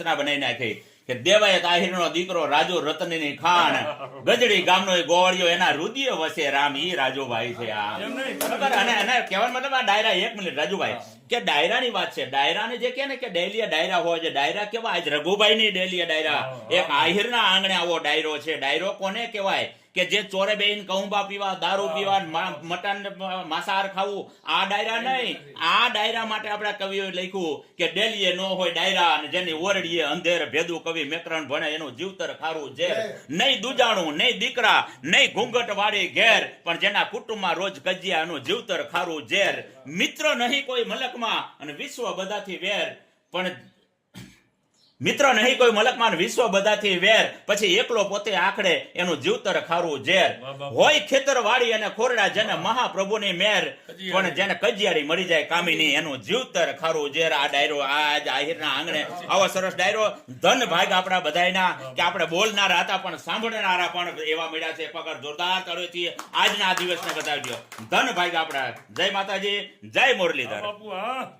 બનાવી નાખી કે દેવાયત આહિરનો દીકરો રાજુ રતનની ખાણ ગજડી ગામનો એ ગોવાળિયો એના રુદિય વસે રામ ઈ રાજુભાઈ છે આ બરાબર અને કહેવાનો મતલબ આ ડાયરા 1 મિનિટ રાજુભાઈ કે ડાયરાની વાત છે ડાયરાને જે કે ને કે ડેલીયા ડાયરા હોય છે ડાયરા કેવા આજ રઘુભાઈની ડેલીયા ડાયરા એક આહિરના આંગણે આવો ડાયરો છે ડાયરો કોને કહેવાય કે જે ચોરે બેહીને કહુંબા પીવા દારૂ પીવા મટન માંસાહાર ખાવું આ ડાયરા નહીં આ ડાયરા માટે આપણા કવિઓએ લખ્યું કે ડેલીએ નો હોય ડાયરા અને જેની ઓરડીએ અંધેર ભેદું કવિ મેકરણ ભણે એનું જીવતર ખારું ઝેર નહીં દુજાણું નહીં દીકરા નહીં ઘૂંઘટ વાળી ઘેર પણ જેના કુટુંબમાં રોજ કજિયા એનું જીવતર ખારું ઝેર મિત્ર નહીં કોઈ મલકમાં અને વિશ્વ બધાથી વેર પણ મિત્ર નહીં કોઈ મલકમાં વિશ્વ બધાથી વેર પછી એકલો પોતે આખડે એનું જીવતર ખારું ઝેર હોય ખેતર વાળી અને ખોરડા જેને મહાપ્રભુની મેર પણ જેને કજિયારી મળી જાય કામીની એનું જીવતર ખારું ઝેર આ ડાયરો આજ આહિરના આંગણે આવો સરસ ડાયરો ધન ભાગ આપણા બધાયના કે આપણે બોલનારા હતા પણ સાંભળનારા પણ એવા મળ્યા છે પકડ જોરદાર તળેથી આજના આ દિવસને બતાવજો ધન ભાગ આપણા જય માતાજી જય મુરલીધર